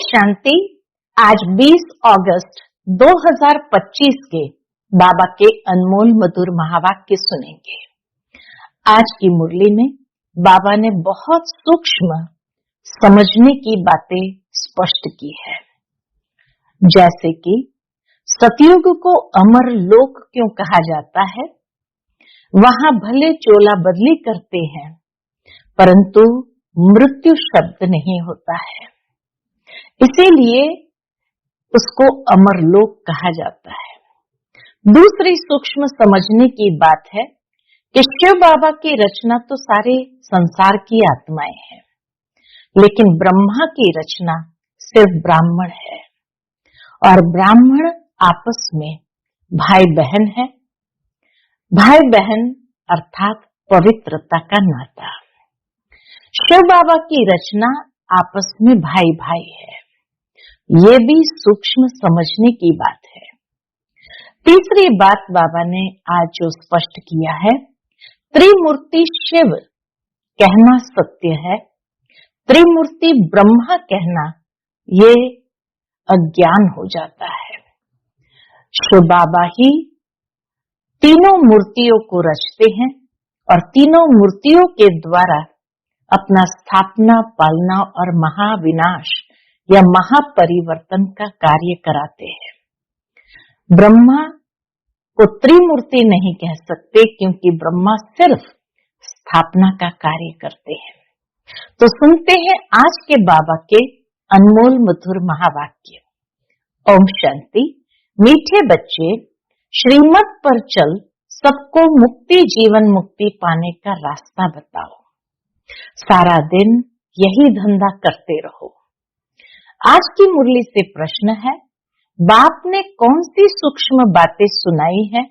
शांति। आज 20 अगस्त 2025 के बाबा के अनमोल मधुर महावाक्य सुनेंगे। आज की मुरली में बाबा ने बहुत सूक्ष्म समझने की बातें स्पष्ट की है, जैसे कि सतयुग को अमर लोक क्यों कहा जाता है। वहां भले चोला बदली करते हैं, परंतु मृत्यु शब्द नहीं होता है, इसीलिए उसको अमर लोक कहा जाता है। दूसरी सूक्ष्म समझने की बात है कि शिव बाबा की रचना तो सारे संसार की आत्माएं हैं, लेकिन ब्रह्मा की रचना सिर्फ ब्राह्मण है, और ब्राह्मण आपस में भाई बहन है। भाई बहन अर्थात पवित्रता का नाता। शिव बाबा की रचना आपस में भाई भाई है, ये भी सूक्ष्म समझने की बात है। तीसरी बात बाबा ने आज जो स्पष्ट किया है, त्रिमूर्ति शिव कहना सत्य है, त्रिमूर्ति ब्रह्मा कहना ये अज्ञान हो जाता है। शिव बाबा ही तीनों मूर्तियों को रचते हैं और तीनों मूर्तियों के द्वारा अपना स्थापना, पालना और महाविनाश या महापरिवर्तन का कार्य कराते हैं। ब्रह्मा को त्रिमूर्ति नहीं कह सकते, क्योंकि ब्रह्मा सिर्फ स्थापना का कार्य करते हैं। तो सुनते हैं आज के बाबा के अनमोल मधुर महावाक्य। ओम शांति। मीठे बच्चे, श्रीमत पर चल, सबको मुक्ति, जीवन मुक्ति पाने का रास्ता बताओ। सारा दिन यही धंधा करते रहो। आज की मुरली से प्रश्न है, बाप ने कौन सी सूक्ष्म बातें सुनाई है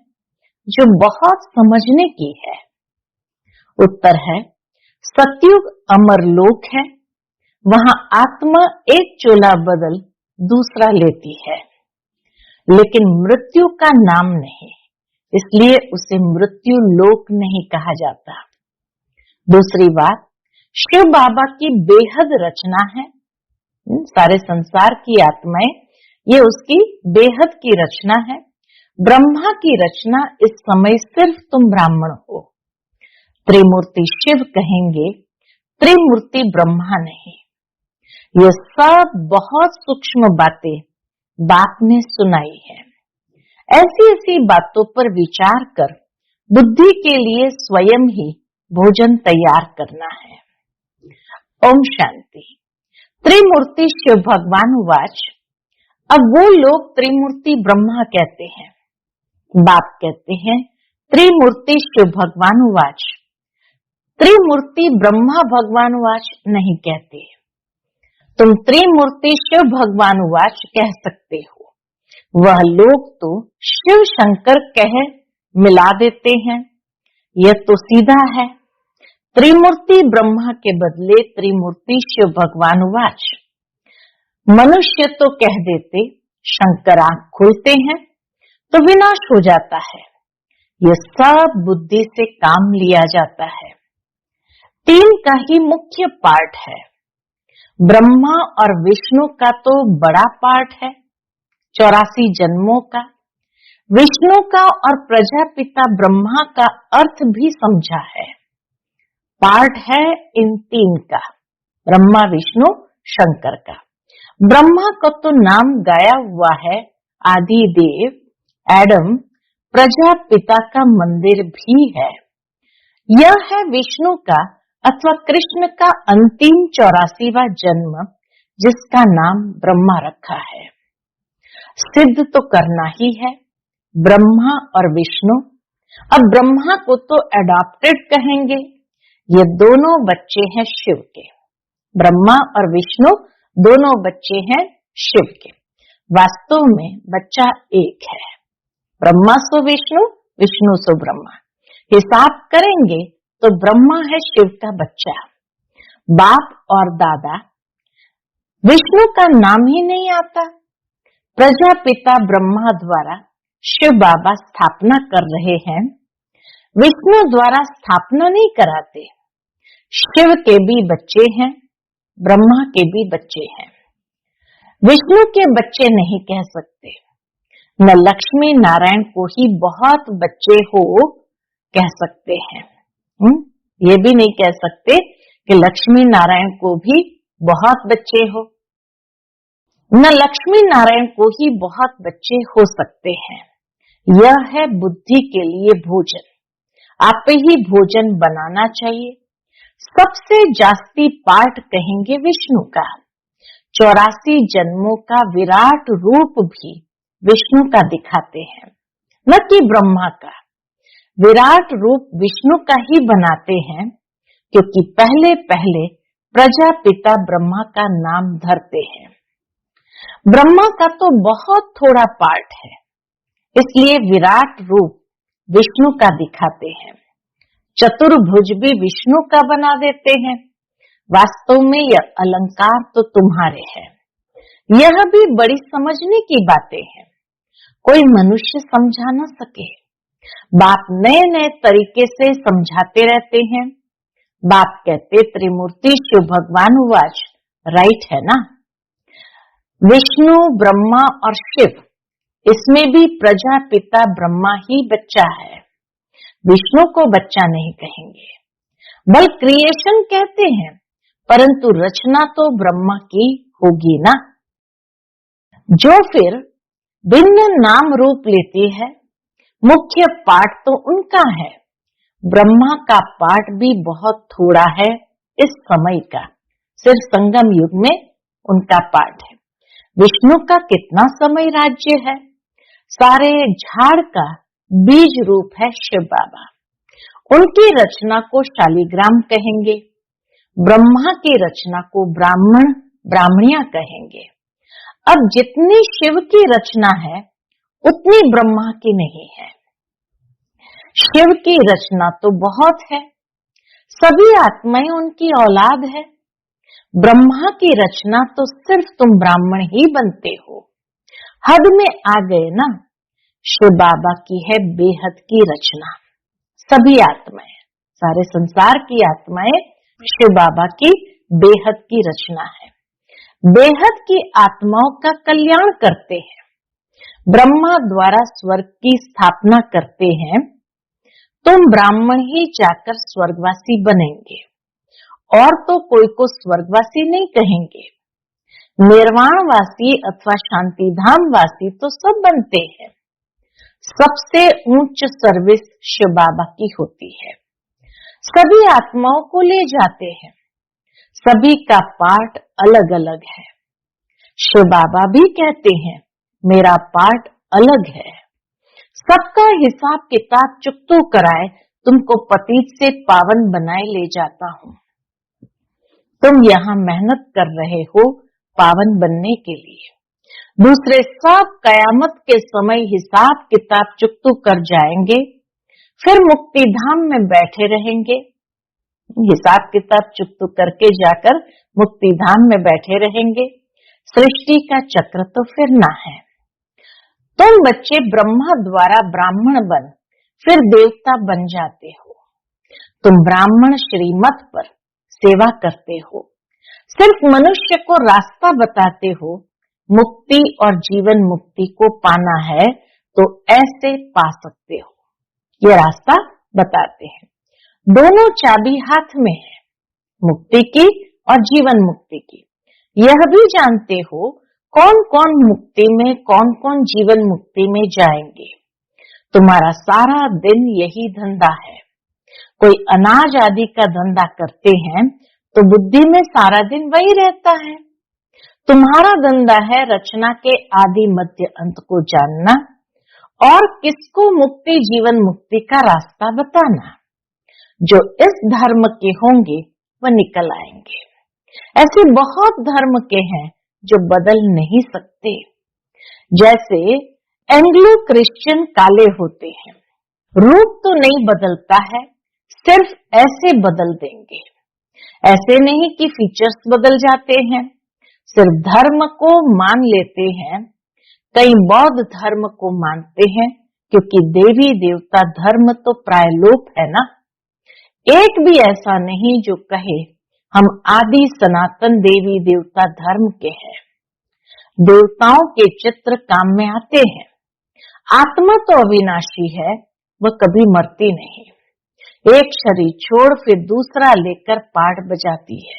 जो बहुत समझने की है। उत्तर है, सतयुग अमर लोक है, वहां आत्मा एक चोला बदल दूसरा लेती है, लेकिन मृत्यु का नाम नहीं, इसलिए उसे मृत्यु लोक नहीं कहा जाता। दूसरी बात, शिव बाबा की बेहद रचना है, सारे संसार की आत्माएं ये उसकी बेहद की रचना है। ब्रह्मा की रचना इस समय सिर्फ तुम ब्राह्मण हो। त्रिमूर्ति शिव कहेंगे, त्रिमूर्ति ब्रह्मा नहीं। ये सब बहुत सूक्ष्म बातें बाप ने सुनाई है। ऐसी ऐसी बातों पर विचार कर बुद्धि के लिए स्वयं ही भोजन तैयार करना है। ओम शांति। त्रिमूर्ति शिव भगवान उवाच। अब वो लोग त्रिमूर्ति ब्रह्मा कहते हैं, बाप कहते हैं त्रिमूर्ति शिव भगवान उवाच। त्रिमूर्ति ब्रह्मा भगवान उवाच नहीं कहते। तुम त्रिमूर्ति शिव भगवान उवाच कह सकते हो। वह लोग तो शिव शंकर कह मिला देते हैं, यह तो सीधा है। त्रिमूर्ति ब्रह्मा के बदले त्रिमूर्ति शिव भगवान उवाच। मनुष्य तो कह देते, शंकर आंख खुलते हैं तो विनाश हो जाता है। यह सब बुद्धि से काम लिया जाता है। तीन का ही मुख्य पार्ट है। ब्रह्मा और विष्णु का तो बड़ा पार्ट है, 84 जन्मों का। विष्णु का और प्रजापिता ब्रह्मा का अर्थ भी समझा है। पार्ट है इन तीन का, ब्रह्मा विष्णु शंकर का। ब्रह्मा को तो नाम गाया हुआ है आदि देव, एडम, प्रजापिता का मंदिर भी है। यह है विष्णु का अथवा कृष्ण का अंतिम 84वां जन्म, जिसका नाम ब्रह्मा रखा है। सिद्ध तो करना ही है ब्रह्मा और विष्णु। अब ब्रह्मा को तो एडॉप्टेड कहेंगे, ये दोनों बच्चे हैं शिव के। ब्रह्मा और विष्णु दोनों बच्चे हैं शिव के। वास्तव में बच्चा एक है, ब्रह्मा सो विष्णु, विष्णु सो ब्रह्मा। हिसाब करेंगे तो ब्रह्मा है शिव का बच्चा। बाप और दादा, विष्णु का नाम ही नहीं आता। प्रजापिता ब्रह्मा द्वारा शिव बाबा स्थापना कर रहे हैं, विष्णु द्वारा स्थापना नहीं कराते। शिव के भी बच्चे हैं, ब्रह्मा के भी बच्चे हैं। विष्णु के बच्चे नहीं कह सकते, न लक्ष्मी नारायण को ही बहुत बच्चे हो कह सकते हैं। ये भी नहीं कह सकते कि लक्ष्मी नारायण को भी बहुत बच्चे हो, न लक्ष्मी नारायण को ही बहुत बच्चे हो सकते हैं। यह है बुद्धि के लिए भोजन। आप ही भोजन बनाना चाहिए। सबसे जास्ती पाठ कहेंगे विष्णु का। 84 जन्मों का विराट रूप भी विष्णु का दिखाते हैं, न कि ब्रह्मा का। विराट रूप विष्णु का ही बनाते हैं, क्योंकि पहले पहले प्रजापिता ब्रह्मा का नाम धरते हैं। ब्रह्मा का तो बहुत थोड़ा पार्ट है, इसलिए विराट रूप विष्णु का दिखाते हैं। चतुर्भुज भी विष्णु का बना देते हैं। वास्तव में यह अलंकार तो तुम्हारे हैं। यह भी बड़ी समझने की बातें हैं। कोई मनुष्य समझा न सके। बाप नए नए तरीके से समझाते रहते हैं। बाप कहते त्रिमूर्ति शिव भगवान उवाच, राइट है ना। विष्णु, ब्रह्मा और शिव, इसमें भी प्रजापिता ब्रह्मा ही बच्चा है। विष्णु को बच्चा नहीं कहेंगे, बल क्रिएशन कहते हैं, परंतु रचना तो ब्रह्मा की होगी ना, जो फिर भिन्न नाम रूप लेती है। मुख्य पाठ तो उनका है। ब्रह्मा का पाठ भी बहुत थोड़ा है इस समय का, सिर्फ संगम युग में उनका पाठ है। विष्णु का कितना समय राज्य है। सारे झाड़ का बीज रूप है शिव बाबा। उनकी रचना को शालिग्राम कहेंगे। ब्रह्मा की रचना को ब्राह्मण ब्राह्मणियां कहेंगे। अब जितनी शिव की रचना है उतनी ब्रह्मा की नहीं है। शिव की रचना तो बहुत है, सभी आत्माएं उनकी औलाद है। ब्रह्मा की रचना तो सिर्फ तुम ब्राह्मण ही बनते हो। हद में आ गए ना। शिव बाबा की है बेहद की रचना। सभी आत्माएं, सारे संसार की आत्माएं शिव बाबा की बेहद की रचना है। बेहद की आत्माओं का कल्याण करते हैं। ब्रह्मा द्वारा स्वर्ग की स्थापना करते हैं। तुम ब्राह्मण ही जाकर स्वर्गवासी बनेंगे, और तो कोई को स्वर्गवासी नहीं कहेंगे। निर्वाणवासी अथवा शांति धाम वासी तो सब बनते हैं। सबसे ऊंच सर्विस शिव बाबा की होती है। सभी आत्माओं को ले जाते हैं। सभी का पार्ट अलग अलग है। शिव बाबा भी कहते हैं मेरा पार्ट अलग है। सबका हिसाब किताब चुकतो कराए तुमको पतित से पावन बनाए ले जाता हूँ। तुम यहाँ मेहनत कर रहे हो पावन बनने के लिए। दूसरे सब कयामत के समय हिसाब किताब चुकतो कर जाएंगे, फिर मुक्ति धाम में बैठे रहेंगे। हिसाब किताब चुकतो करके जाकर मुक्ति धाम में बैठे रहेंगे। सृष्टि का चक्र तो फिरना है। तुम बच्चे ब्रह्मा द्वारा ब्राह्मण बन फिर देवता बन जाते हो। तुम ब्राह्मण श्रीमत पर सेवा करते हो। सिर्फ मनुष्य को रास्ता बताते हो। मुक्ति और जीवन मुक्ति को पाना है तो ऐसे पा सकते हो। ये रास्ता बताते हैं। दोनों चाबी हाथ में है, मुक्ति की और जीवन मुक्ति की। यह भी जानते हो कौन कौन मुक्ति में, कौन कौन जीवन मुक्ति में जाएंगे। तुम्हारा सारा दिन यही धंधा है। कोई अनाज आदि का धंधा करते हैं तो बुद्धि में सारा दिन वही रहता है। तुम्हारा धंधा है रचना के आदि मध्य अंत को जानना और किसको मुक्ति जीवन मुक्ति का रास्ता बताना। जो इस धर्म के होंगे वह निकल आएंगे। ऐसे बहुत धर्म के हैं जो बदल नहीं सकते। जैसे एंग्लो क्रिश्चियन काले होते हैं, रूप तो नहीं बदलता है, सिर्फ ऐसे बदल देंगे। ऐसे नहीं कि फीचर्स बदल जाते हैं, सिर्फ धर्म को मान लेते हैं। कई बौद्ध धर्म को मानते हैं क्योंकि देवी देवता धर्म तो प्राय लोप है ना। एक भी ऐसा नहीं जो कहे हम आदि सनातन देवी देवता धर्म के हैं। देवताओं के चित्र काम में आते हैं। आत्मा तो अविनाशी है, वह कभी मरती नहीं। एक शरीर छोड़ फिर दूसरा लेकर पाठ बजाती है।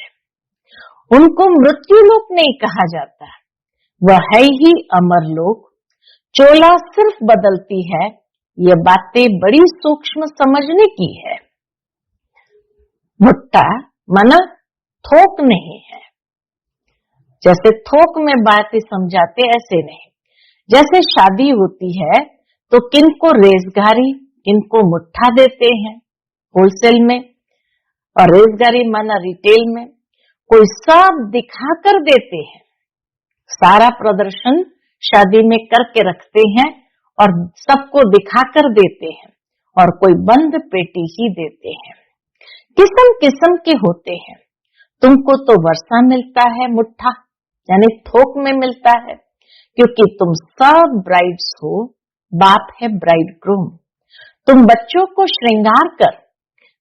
उनको मृत्यु लोक नहीं कहा जाता, वह है ही अमर लोक। चोला सिर्फ बदलती है, ये बातें बड़ी सूक्ष्म समझने की है। मुट्ठा माना थोक नहीं है, जैसे थोक में बातें समझाते ऐसे नहीं। जैसे शादी होती है तो किनको रेजगारी किनको मुट्ठा देते हैं होलसेल में, और रेजगारी माना रिटेल में। कोई सब दिखाकर देते हैं, सारा प्रदर्शन शादी में करके रखते हैं और सबको दिखाकर देते हैं, और कोई बंद पेटी ही देते हैं। किस्म किस्म के होते हैं। तुमको तो वर्षा मिलता है मुट्ठा यानी थोक में मिलता है, क्योंकि तुम सब ब्राइड्स हो, बाप है ब्राइड ग्रूम। तुम बच्चों को श्रृंगार कर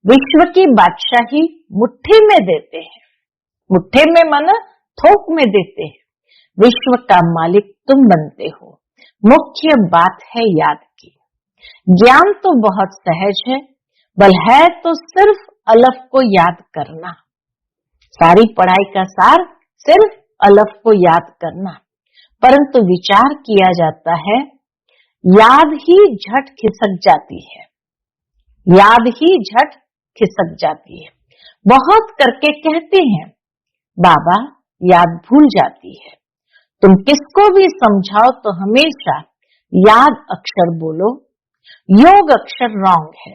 विश्व की बादशाही मुट्ठी में देते हैं। मुट्ठे में माना थोक में देते हैं। विश्व का मालिक तुम बनते हो। मुख्य बात है याद की। ज्ञान तो बहुत सहज है, बल है तो सिर्फ अलफ को याद करना। सारी पढ़ाई का सार सिर्फ अलफ को याद करना, परंतु विचार किया जाता है, याद ही झट खिसक जाती है। याद ही झट खिसक जाती है। बहुत करके कहते हैं बाबा याद भूल जाती है। तुम किसको भी समझाओ तो हमेशा याद अक्षर बोलो। योग अक्षर रॉन्ग है।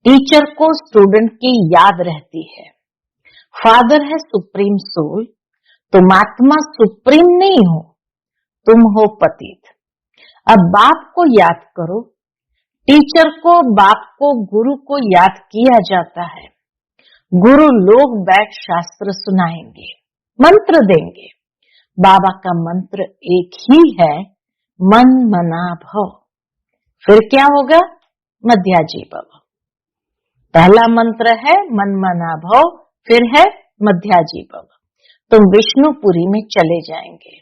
टीचर को स्टूडेंट की याद रहती है। फादर है सुप्रीम सोल, तुम आत्मा सुप्रीम नहीं हो, तुम हो पतित। अब बाप को याद करो। टीचर को, बाप को, गुरु को याद किया जाता है। गुरु लोग बैठ शास्त्र सुनाएंगे, मंत्र देंगे। बाबा का मंत्र एक ही है, मन मना भव। फिर क्या होगा? मध्याजी भव। पहला मंत्र है मन मना भव, फिर है मध्याजी भव। तुम विष्णुपुरी में चले जाएंगे।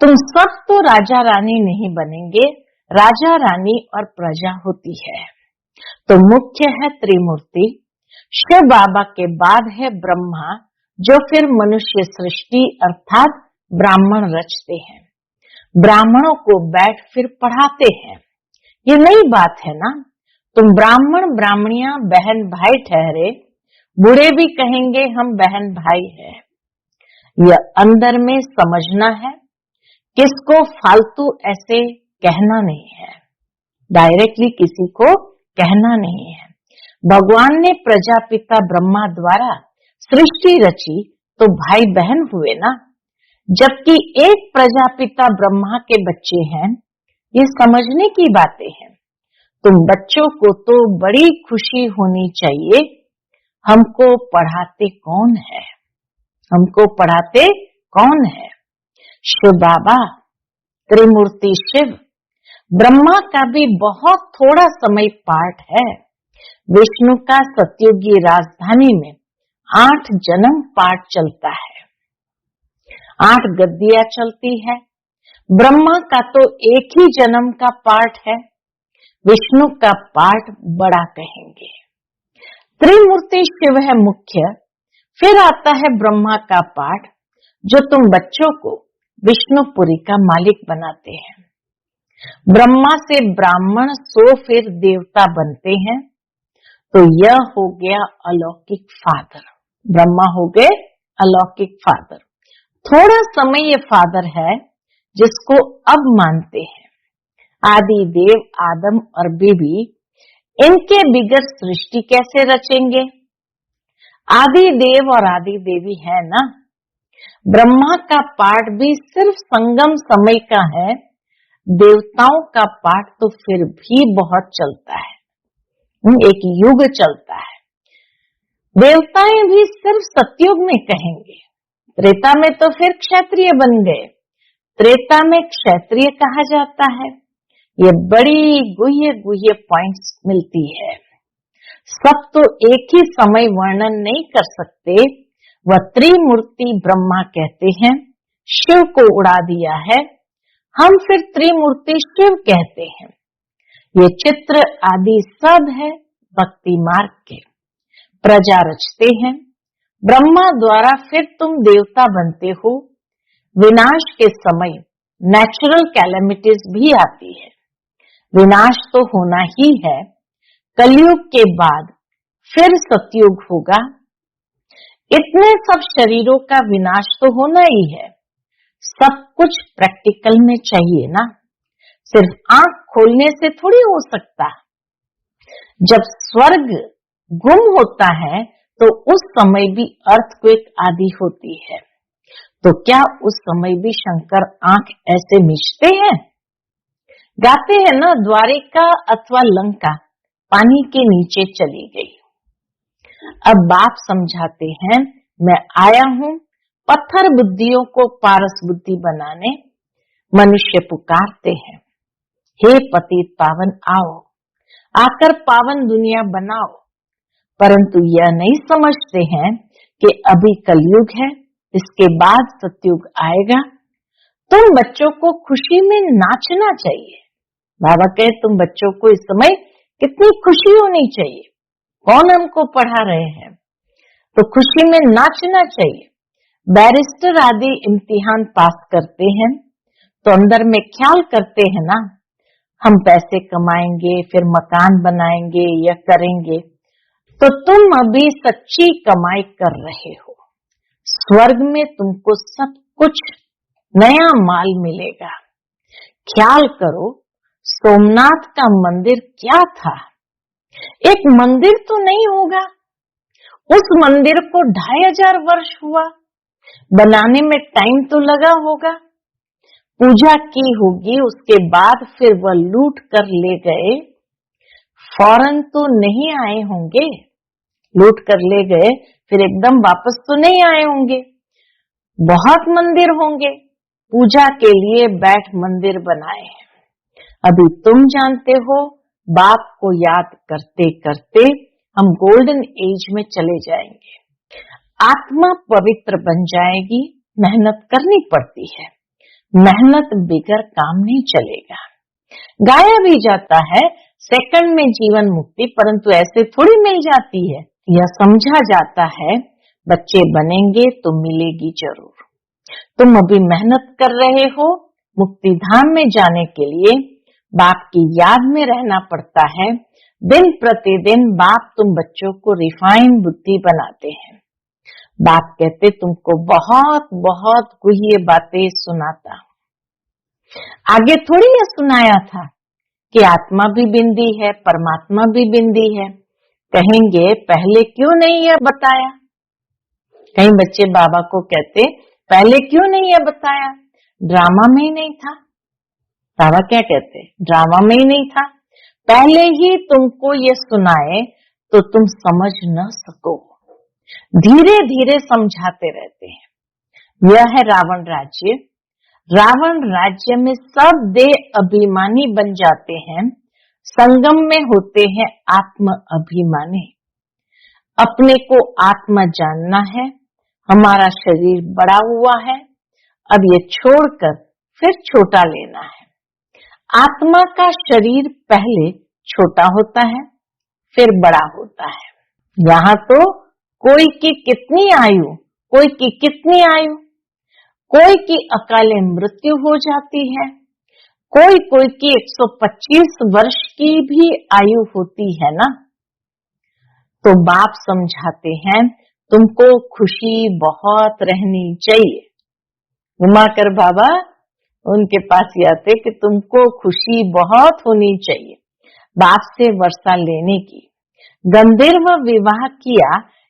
तुम सब तो राजा रानी नहीं बनेंगे, राजा रानी और प्रजा होती है। तो मुख्य है त्रिमूर्ति। शिव बाबा के बाद है ब्रह्मा, जो फिर मनुष्य सृष्टि अर्थात ब्राह्मण रचते हैं। ब्राह्मणों को बैठ फिर पढ़ाते हैं। ये नई बात है ना। तुम ब्राह्मण ब्राह्मणियां बहन भाई ठहरे, बूढ़े भी कहेंगे हम बहन भाई हैं। यह अंदर में समझना है, किसको फालतू ऐसे कहना नहीं है, डायरेक्टली किसी को कहना नहीं है। भगवान ने प्रजापिता ब्रह्मा द्वारा सृष्टि रची तो भाई बहन हुए ना, जबकि एक प्रजापिता ब्रह्मा के बच्चे हैं। ये समझने की बातें हैं। तुम बच्चों को तो बड़ी खुशी होनी चाहिए। हमको पढ़ाते कौन है? हमको पढ़ाते कौन है? शिव बाबा, त्रिमूर्ति शिव। ब्रह्मा का भी बहुत थोड़ा समय पाठ है। विष्णु का सतयुगी राजधानी में 8 जन्म पाठ चलता है, 8 गद्दियां चलती है। ब्रह्मा का तो एक ही जन्म का पाठ है, विष्णु का पाठ बड़ा कहेंगे। त्रिमूर्ति शिव है मुख्य, फिर आता है ब्रह्मा का पाठ, जो तुम बच्चों को विष्णुपुरी का मालिक बनाते हैं। ब्रह्मा से ब्राह्मण सो फिर देवता बनते हैं। तो यह हो गया अलौकिक फादर। ब्रह्मा हो गए अलौकिक फादर। थोड़ा समय ये फादर है जिसको अब मानते हैं। आदि देव आदम और बीबी, इनके बिगड़ सृष्टि कैसे रचेंगे? आदि देव और आदि देवी है ना। ब्रह्मा का पाठ भी सिर्फ संगम समय का है। देवताओं का पाठ तो फिर भी बहुत चलता है, एक युग चलता है। देवताएं भी सिर्फ सतयुग में कहेंगे। त्रेता में तो फिर क्षत्रिय बन गए। त्रेता में क्षत्रिय कहा जाता है। ये बड़ी गुह्य गुह्य पॉइंट्स मिलती है। सब तो एक ही समय वर्णन नहीं कर सकते। वह त्रिमूर्ति ब्रह्मा कहते हैं, शिव को उड़ा दिया है, हम फिर त्रिमूर्ति शिव कहते हैं। ये चित्र आदि सब है भक्ति मार्ग के। प्रजा रचते हैं, ब्रह्मा द्वारा फिर तुम देवता बनते हो। विनाश के समय नेचुरल कैलेमिटीज भी आती है। विनाश तो होना ही है। कलयुग के बाद फिर सतयुग होगा। इतने सब शरीरों का विनाश तो होना ही है। सब कुछ प्रैक्टिकल में चाहिए ना, सिर्फ आंख खोलने से थोड़ी हो सकता। जब स्वर्ग गुम होता है तो उस समय भी अर्थक्वेक आदि होती है, तो क्या उस समय भी शंकर आंख ऐसे मीचते हैं? गाते हैं ना, द्वारिका अथवा लंका पानी के नीचे चली गई। अब बाप समझाते हैं, मैं आया हूं पत्थर बुद्धियों को पारस बुद्धि बनाने। मनुष्य पुकारते हैं, हे पतित पावन आओ, आकर पावन दुनिया बनाओ। परंतु यह नहीं समझते हैं कि अभी कलयुग है, इसके बाद सतयुग आएगा। तुम बच्चों को खुशी में नाचना चाहिए। बाबा कहे तुम बच्चों को इस समय कितनी खुशी होनी चाहिए। कौन हमको पढ़ा रहे हैं? तो खुशी में नाचना चाहिए। बैरिस्टर आदि इम्तिहान पास करते हैं तो अंदर में ख्याल करते हैं ना, हम पैसे कमाएंगे, फिर मकान बनाएंगे या करेंगे। तो तुम अभी सच्ची कमाई कर रहे हो। स्वर्ग में तुमको सब कुछ नया माल मिलेगा। ख्याल करो, सोमनाथ का मंदिर क्या था? एक मंदिर तो नहीं होगा। उस मंदिर को 2500 वर्ष हुआ बनाने में, टाइम तो लगा होगा। पूजा की होगी, उसके बाद फिर वह लूट कर ले गए। फौरन तो नहीं आए होंगे। लूट कर ले गए फिर एकदम वापस तो नहीं आए होंगे। बहुत मंदिर होंगे, पूजा के लिए बैठ मंदिर बनाए हैं। अभी तुम जानते हो, बाप को याद करते करते हम गोल्डन एज में चले जाएंगे। आत्मा पवित्र बन जाएगी। मेहनत करनी पड़ती है, मेहनत बिगर काम नहीं चलेगा। गाया भी जाता है सेकंड में जीवन मुक्ति, परंतु ऐसे थोड़ी मिल जाती है। यह समझा जाता है बच्चे बनेंगे तो मिलेगी जरूर। तुम अभी मेहनत कर रहे हो मुक्ति धाम में जाने के लिए। बाप की याद में रहना पड़ता है। दिन प्रतिदिन बाप तुम बच्चों को रिफाइन बुद्धि बनाते हैं। बाप कहते तुमको बहुत बहुत गुह्य बातें सुनाता। आगे थोड़ी ये सुनाया था कि आत्मा भी बिंदी है, परमात्मा भी बिंदी है। कहेंगे पहले क्यों नहीं यह बताया? कई बच्चे बाबा को कहते पहले क्यों नहीं यह बताया? ड्रामा में ही नहीं था। बाबा क्या कहते? ड्रामा में ही नहीं था। पहले ही तुमको ये सुनाए तो तुम समझ न सको। धीरे धीरे समझाते रहते हैं। यह है रावण राज्य। रावण राज्य में सब देह अभिमानी बन जाते हैं। संगम में होते हैं आत्म अभिमानी। अपने को आत्मा जानना है। हमारा शरीर बड़ा हुआ है, अब ये छोड़कर फिर छोटा लेना है। आत्मा का शरीर पहले छोटा होता है, फिर बड़ा होता है। यहाँ तो कोई की कितनी आयु, कोई की कितनी आयु, कोई की अकाले मृत्यु हो जाती है, कोई कोई की 125 वर्ष की भी आयु होती है ना। तो बाप समझाते हैं तुमको खुशी बहुत रहनी चाहिए। उमाकर बाबा उनके पास ही आते कि तुमको खुशी बहुत होनी चाहिए। बाप से वर्षा लेने की। गंधर्व विवाह किया,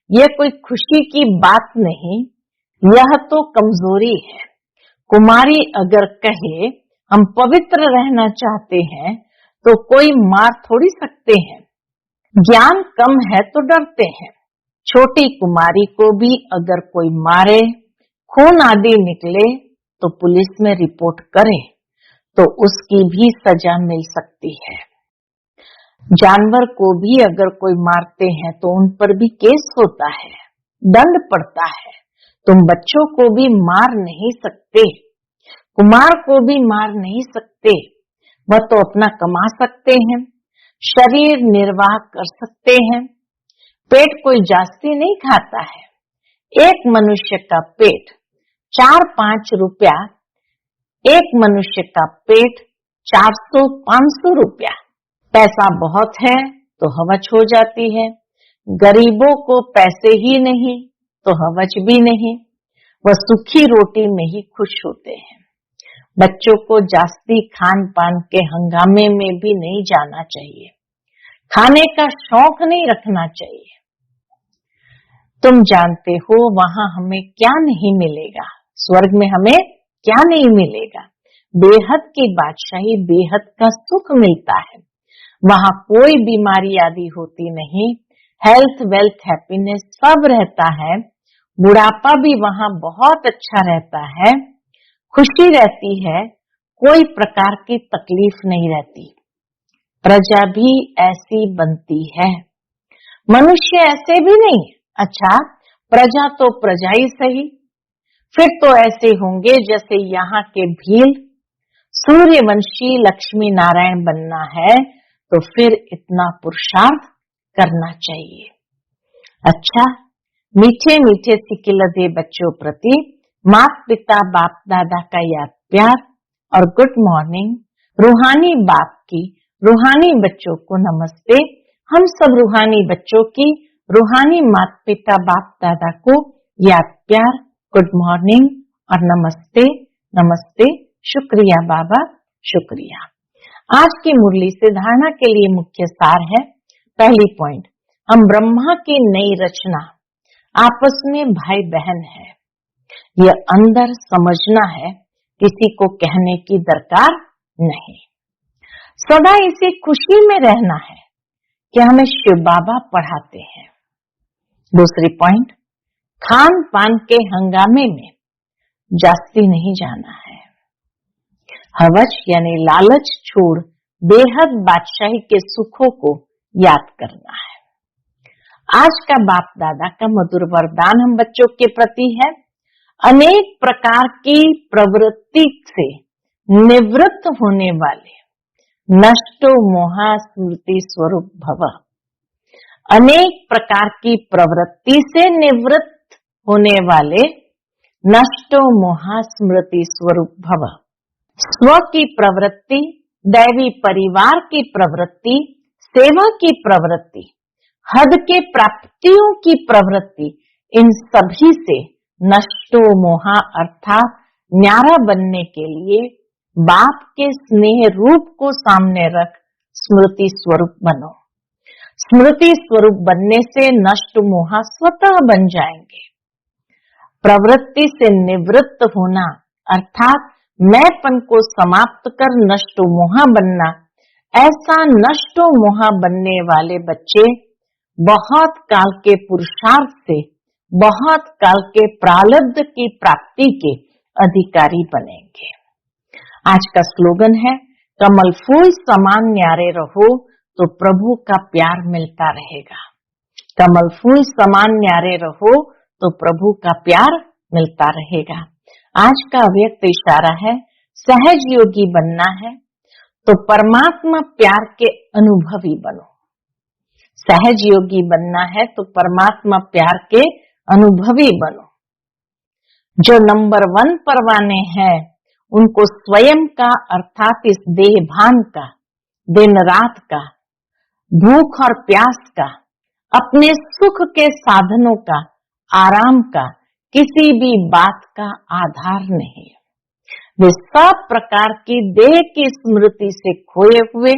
यह कोई खुशी की बात नहीं, यह तो कमजोरी है। कुमारी अगर कहे हम पवित्र रहना चाहते हैं तो कोई मार थोड़ी सकते हैं। ज्ञान कम है तो डरते हैं। छोटी कुमारी को भी अगर कोई मारे, खून आदि निकले तो पुलिस में रिपोर्ट करे तो उसकी भी सजा मिल सकती है। जानवर को भी अगर कोई मारते हैं तो उन पर भी केस होता है, दंड पड़ता है। तुम बच्चों को भी मार नहीं सकते, कुमार को भी मार नहीं सकते। वह तो अपना कमा सकते हैं, शरीर निर्वाह कर सकते हैं। पेट कोई जास्ती नहीं खाता है। एक मनुष्य का पेट 4-5 रुपया, एक मनुष्य का पेट 400-500 रुपया। पैसा बहुत है तो हवच हो जाती है। गरीबों को पैसे ही नहीं तो हवच भी नहीं, वह सुखी रोटी में ही खुश होते हैं। बच्चों को जास्ती खान पान के हंगामे में भी नहीं जाना चाहिए, खाने का शौक नहीं रखना चाहिए। तुम जानते हो वहां हमें क्या नहीं मिलेगा, स्वर्ग में हमें क्या नहीं मिलेगा। बेहद की बादशाही, बेहद का सुख मिलता है। वहां कोई बीमारी आदि होती नहीं, हेल्थ, वेल्थ, हैप्पीनेस सब रहता है। बुढ़ापा भी वहां बहुत अच्छा रहता है, खुशी रहती है, कोई प्रकार की तकलीफ नहीं रहती। प्रजा भी ऐसी बनती है, मनुष्य ऐसे भी नहीं। अच्छा, प्रजा तो प्रजा ही सही, फिर तो ऐसे होंगे जैसे यहाँ के भील। सूर्यवंशी लक्ष्मी नारायण बनना है तो फिर इतना पुरुषार्थ करना चाहिए। अच्छा, मीठे मीठे सिकिलदे बच्चों प्रति माता पिता बाप दादा का याद प्यार और गुड मॉर्निंग। रूहानी बाप की रूहानी बच्चों को नमस्ते। हम सब रूहानी बच्चों की रूहानी माता पिता बाप दादा को याद प्यार, गुड मॉर्निंग और नमस्ते नमस्ते। शुक्रिया बाबा, शुक्रिया। आज की मुरली से धारणा के लिए मुख्य सार है। पहली पॉइंट, हम ब्रह्मा की नई रचना, आपस में भाई बहन है। यह अंदर समझना है, किसी को कहने की दरकार नहीं। सदा इसी खुशी में रहना है कि हमें शिव बाबा पढ़ाते हैं। दूसरी पॉइंट, खान पान के हंगामे में जास्ती नहीं जाना है। हवच यानी लालच छोड़ बेहद बादशाही के सुखों को याद करना है। आज का बाप दादा का मधुर वरदान हम बच्चों के प्रति है, अनेक प्रकार की प्रवृत्ति से निवृत्त होने वाले नष्टो मोहा स्मृति स्वरूप भव। अनेक प्रकार की प्रवृत्ति से निवृत्त होने वाले नष्टो मोहा स्मृति स्वरूप भव। स्व की प्रवृत्ति, दैवी परिवार की प्रवृत्ति, सेवा की प्रवृत्ति, हद के प्राप्तियों की प्रवृत्ति, इन सभी से नष्टो मोहा अर्थात न्यारा बनने के लिए बाप के स्नेह रूप को सामने रख स्मृति स्वरूप बनो। स्मृति स्वरूप बनने से नष्ट मोहा स्वतः बन जाएंगे। प्रवृत्ति से निवृत्त होना अर्थात मैंपन को समाप्त कर नष्ट मोहा बनना। ऐसा नष्ट मोहा बनने वाले बच्चे बहुत काल के पुरुषार्थ से बहुत काल के प्रारब्ध की प्राप्ति के अधिकारी बनेंगे। आज का स्लोगन है, कमल फूल समान न्यारे रहो तो प्रभु का प्यार मिलता रहेगा। कमल फूल समान न्यारे रहो तो प्रभु का प्यार मिलता रहेगा। आज का अव्यक्त इशारा है, सहज योगी बनना है तो परमात्मा प्यार के अनुभवी बनो। सहज योगी बनना है तो परमात्मा प्यार के अनुभवी बनो। जो नंबर 1 परवाने हैं उनको स्वयं का अर्थात इस देह भान का, दिन रात का, भूख और प्यास का, अपने सुख के साधनों का, आराम का, किसी भी बात का आधार नहीं। वे सब प्रकार की देह की स्मृति से खोए हुए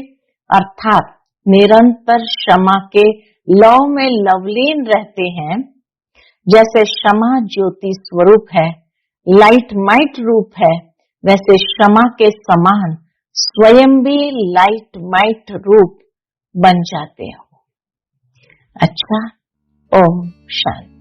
अर्थात निरंतर क्षमा के लौ में लवलीन रहते हैं। जैसे क्षमा ज्योति स्वरूप है, लाइट माइट रूप है, वैसे क्षमा के समान स्वयं भी लाइट माइट रूप बन जाते हो। अच्छा, ओम शांति।